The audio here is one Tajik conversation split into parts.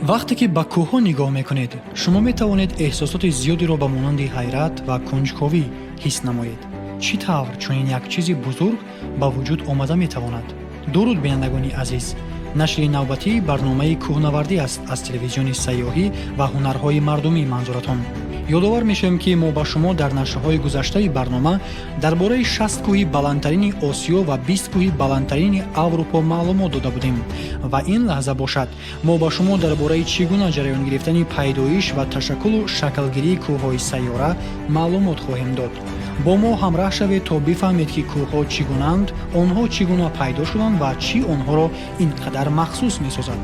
вақте ки ба кӯҳҳо нигоҳ мекунед, шумо метавонед эҳсосоти зиёдеро ба монанди ҳайрат ва кунҷковӣ ҳис намоед. чӣ тавр чунин як чизи бузург ба вуҷуд омада метавонад? дуруд бинандагони азиз, нашри навбатии барномаи кӯҳнавардӣ аст аз телевизиони сайёҳӣ ва ҳунарҳои мардумӣ манзуратон. ёдовар мешавем ки мо ба шумо дар нашрҳои гузаштаи барнома дар бораи 60 кӯҳи баландтарини осиё ва 20 кӯҳи баландтарини аврупо маълумот дода будем ва ин лаҳза бошад мо ба шумо дар бораи чӣ гуна ҷараён гирифтани пайдоиш ва ташаккулу шаклгирии кӯҳҳои сайёра маълумот хоҳем дод. бо мо ҳамроҳ шавед то бифаҳмед ки кӯҳҳо чӣ гунаанд, онҳо чӣ гуна пайдо шуданд ва чӣ онҳоро ин қадар махсус месозад.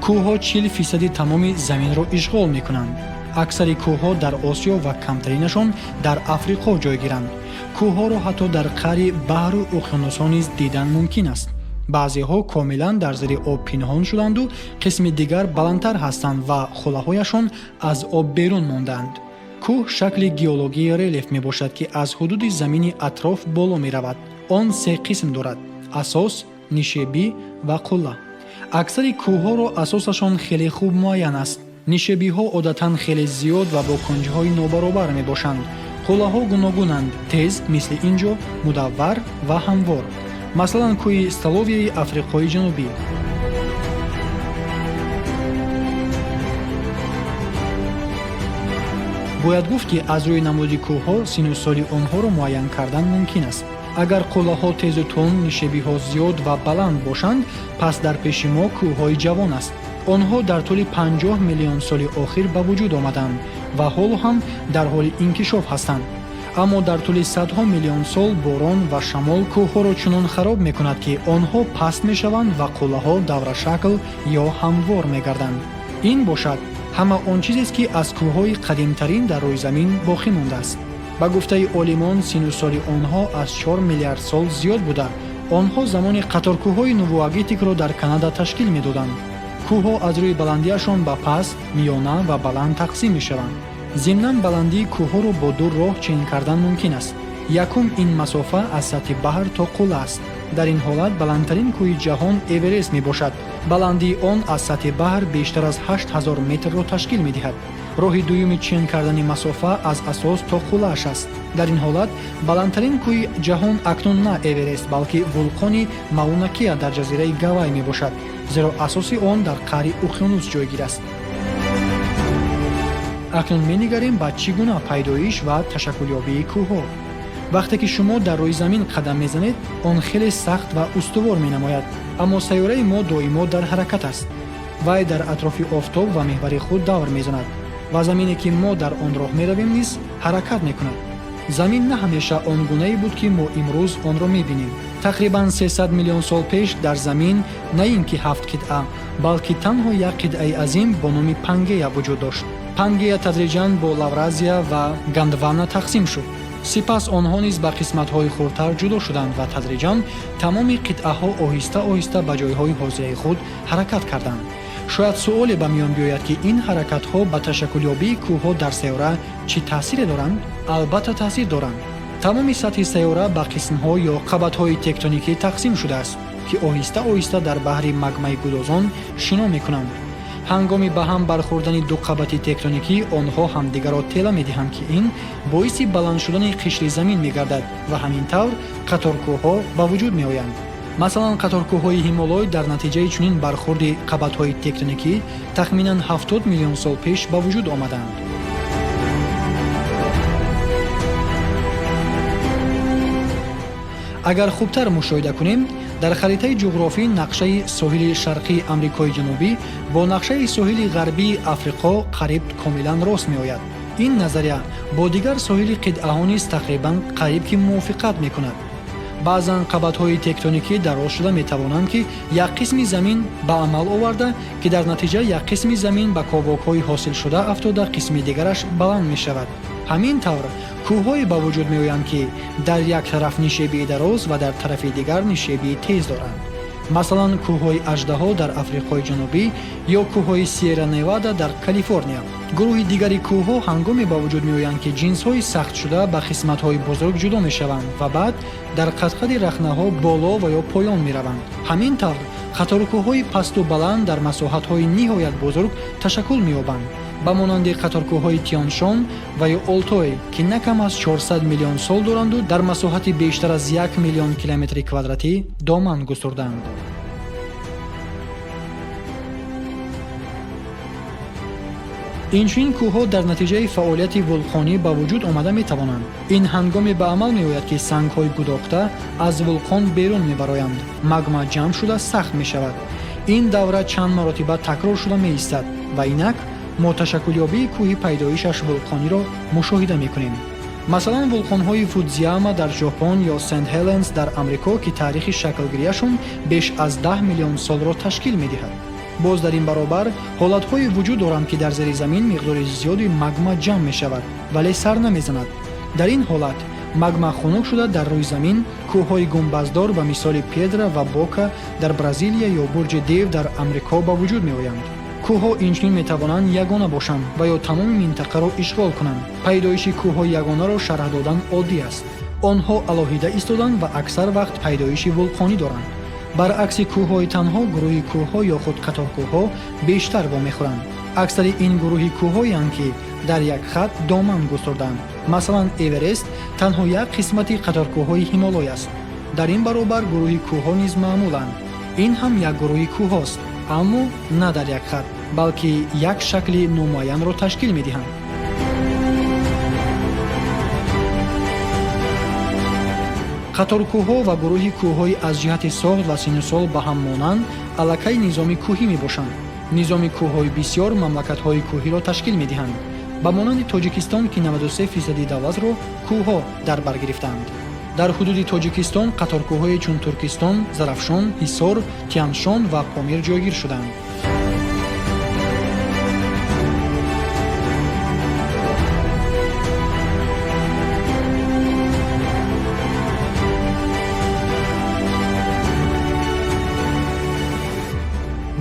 кӯҳҳо 40% тамоми заминро ишғол мекунанд. аксари кӯҳҳо дар осиё ва камтаринашон дар африқо ҷойгиранд. кӯҳҳоро ҳатто дар қаъри баҳру уқёнусҳо низ дидан мумкин аст. баъзеҳо комилан дар зери об пинҳон шуданду қисми дигар баландтар ҳастанд ва хӯлаҳояшон аз об берун мондаанд. кӯҳ шакли геологии релеф мебошад ки аз ҳудуди замини атроф боло меравад. он се қисм дорад: асос, нишебӣ ва қулла. аксари кӯҳҳоро асосашон хеле хуб муайян аст. нишебиҳо одатан хеле зиёд ва бо кунҷҳои нобаробар мебошанд. қуллаҳо гуногунанд, тез мисли инҷо, мудаввар ва ҳамвор. масалан кӯҳи столовияи африқои ҷанубӣ. бояд гуфт ки аз рӯи намуди кӯҳҳо сину соли онҳоро муайян кардан мумкин аст. агар қуллаҳо тезу тун, нишебиҳо зиёд ва баланд бошанд, пас дар пеши мо кӯҳҳои ҷавон аст. онҳо дар тӯли 50 миллион соли охир ба вуҷуд омаданд ва ҳоло ҳам дар ҳоли инкишоф ҳастанд. аммо дар тӯли садҳо миллион сол борон ва шамол кӯҳҳоро чунон хароб мекунад ки онҳо паст мешаванд ва қуллаҳо даврашакл ё ҳамвор мегарданд. ин бошад ҳама он чизест ки аз кӯҳҳои қадимтарин дар рӯи замин боқӣ мондааст. ба гуфтаи олимон сину соли онҳо аз 4 миллиард сол зиёд буда, онҳо замони қаторкӯҳҳои нувуагитикро дар Канада ташкил медоданд. кӯҳҳо аз рӯи баландиашон ба паст, миёна ва баланд тақсим мешаванд. зимнан баландии кӯҳҳоро бо ду роҳ чен кардан мумкин аст. якум ин масофа аз сатҳи баҳр то қулла аст. дар ин ҳолат баландтарин кӯҳи ҷаҳон Эверест мебошад. баландии он аз сатҳи баҳр бештар аз 8000 метрро ташкил медиҳад. роҳи дуюми чен кардани масофа аз асос то қуллааш аст. дар ин ҳолат баландтарин кӯҳи ҷаҳон акнун на Эверест, балки вулқони Мауна Кеа дар ҷазираи Гавай мебошад, зеро асоси он дар қаъри уқёнус ҷойгир аст. акнун менигарем ба чӣ гуна пайдоиш ва ташаккулёбии кӯҳҳо. вақте ки шумо дар рӯи замин қадам мезанед, он хеле сахт ва устувор менамояд, аммо сайёраи мо доимо дар ҳаракат аст. вай дар атрофи офтоб ва меҳвари худ давр мезанад ва замине ки мо дар он роҳ меравем низ ҳаракат мекунад. замин на ҳамеша он гунае буд ки мо имрӯз онро мебинем. тақрибан 300 миллион сол пеш дар замин на ин ки 7 қитъа, балки танҳо як қитъаи азим бо номи Пангея вуҷуд дошт. Пангея тадриҷан бо Лавразия ва Гондвана тақсим шуд. сипас онҳо низ ба қисматҳои хурдтар ҷудо шуданд ва тадриҷан тамоми қитъаҳо оҳиста оҳиста ба ҷойҳои ҳозираи худ ҳаракат карданд. шояд суоле ба миён биёяд ки ин ҳаракатҳо ба ташаккулёбии кӯҳҳо дар сайёра чӣ таъсире доранд? албатта таъсир доранд. тамоми сатҳи сайёра ба қисмҳо ё қабатҳои тектоникӣ тақсим шудааст ки оҳиста оҳиста дар баҳри магмаи гудозон шино мекунанд. ҳангоми ба ҳам бархӯрдани ду қабати тектоникӣ онҳо ҳамдигарро тела медиҳанд ки ин боиси баланд шудани қишри замин мегардад ва ҳамин тавр қаторкӯҳҳо ба вуҷуд меоянд. масалан қаторкӯҳҳои Ҳимолой дар натиҷаи чунин бархӯрди қабатҳои тектоникӣ тахминан 70 миллион сол пеш ба вуҷуд омаданд. агар хубтар мушоҳида кунем, дар харитаи ҷуғрофӣ нақшаи соҳили шарқии Амрикои ҷанубӣ бо нақшаи соҳили ғарбии Африқо қариб комилан рост меояд. ин назария бо дигар соҳили қитъаҳо низ тақрибан қариб ки мувофиқат мекунад. баъзан қабатҳои тектоникӣ дароз шуда метавонанд ки як қисми замин ба амал оварда ки дар натиҷа як қисми замин ба ковокҳои ҳосилшуда афтода қисми дигараш баланд мешавад. ҳамин тавр кӯҳҳое ба вуҷуд меоянд ки дар як тараф нишебии дароз ва дар тарафи дигар нишебии тез доранд. масалан кӯҳҳои аждаҳо дар африқои ҷанубӣ ё кӯҳҳои сиера невада дар калифорния. гурӯҳи дигари кӯҳҳо ҳангоме ба вуҷуд меоянд ки ҷинсҳои сахтшуда ба қисматҳои бузург ҷудо мешаванд ва баъд дар қад-қади рахнаҳо боло ва ё поён мераванд. ҳамин тавр қаторкӯҳҳои пасту баланд дар масоҳатҳои ниҳоят бузург ташаккул меёбанд, ба монанди қаторкӯҳҳои тиёншон ва ё олтой, ки на кам аз 400 миллион сол доранду дар масоҳати бештар аз 1 миллион километри квадратӣ доман густурданд. инчунин кӯҳҳо дар натиҷаи фаъолияти вулқонӣ ба вуҷуд омада метавонанд. ин ҳангоме ба амал меояд ки сангҳои гудохта аз вулқон берун мебароянд, магма ҷамъ шуда сахт мешавад. ин давра чанд маротиба такрор шуда меистад ва инак мо ташаккулёбии кӯҳи пайдоишаш вулқониро мушоҳида мекунем. масалан вулқонҳои фудзияма дар ҷопон ё сент ҳеленс дар амрико, ки таърихи шаклгирияшон беш аз 10 миллион солро ташкил медиҳад. боз дар ин баробар ҳолатҳое вуҷуд доранд ки дар зери замин миқдори зиёди магма ҷамъ мешавад, вале сар намезанад. дар ин ҳолат магма хунук шуда дар рӯи замин кӯҳҳои гумбаздор ба мисоли педра ва бока дар бразилия ё бурҷи дев дар амрико ба вуҷуд меоянд. кӯҳҳо инчунин метавонанд ягона бошанд ва ё тамоми минтақаро ишғол кунанд. пайдоиши кӯҳҳои ягонаро шарҳ додан оддӣ аст. онҳо алоҳида истоданд ва аксар вақт пайдоиши вулқонӣ доранд. баръакси кӯҳҳои танҳо, гурӯҳи кӯҳҳо ё худ қаторкӯҳҳо бештар вомехӯранд. аксари ин гурӯҳи кӯҳҳоянд ки дар як хат доман густурданд. масалан эверест танҳо як қисмати қаторкӯҳҳои ҳимолой аст. дар ин баробар гурӯҳи кӯҳҳо низ маъмуланд. ин ҳам як гурӯҳи кӯҳҳост, аммо на дар як хат, балки як шакли номуайянро ташкил медиҳанд. қаторкӯҳҳо ва гурӯҳи кӯҳҳои аз ҷиҳати сохт ва синусол ба ҳам монанд аллакай низоми кӯҳӣ мебошанд. низоми кӯҳҳои бисёр мамлакатҳои кӯҳиро ташкил медиҳанд, ба монанди тоҷикистон, ки 93% давлатро кӯҳҳо дар бар гирифтаанд. дар ҳудуди тоҷикистон қаторкӯҳҳое чун туркистон, зарафшон, ҳисор, тианшон ва помир ҷойгир шуданд.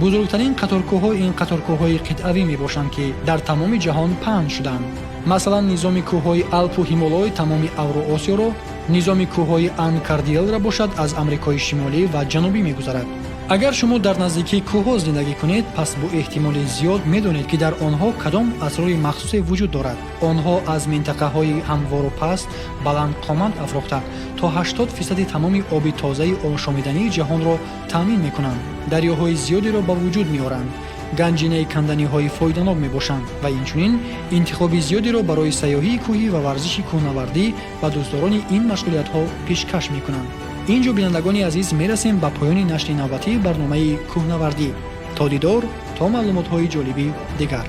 бузургтарин қаторкӯҳҳо ин қаторкӯҳҳои қитъавӣ мебошанд, ки дар тамоми ҷаҳон паҳн шуданд. масалан низоми кӯҳҳои алпу ҳимолой тамоми авроосиёро, низоми кӯҳҳои анкардиелра бошад аз амрикои шимолӣ ва ҷанубӣ мегузарад. агар шумо дар наздикии кӯҳҳо зиндагӣ кунед, пас бо эҳтимоли зиёд медонед ки дар онҳо кадом асрори махсусе вуҷуд дорад. онҳо аз минтақаҳои ҳамвору паст баландқомат афрохта то 80% тамоми оби тозаи ошомидании ҷаҳонро таъмин мекунанд. дарёҳои зиёдеро ба вуҷуд меоранд. ганҷинаи канданиҳои фоиданок мебошанд ва инчунин интихоби зиёдеро барои сайёҳии кӯҳӣ ва варзиши кӯҳнавардӣ ба дӯстдорони ин машғулиятҳо пешкаш мекунанд. инҷо бинандагони азиз мерасем ба поёни нашри навбатии барномаи кӯҳнавардӣ. то дидор, то маълумотҳои ҷолиби дигар.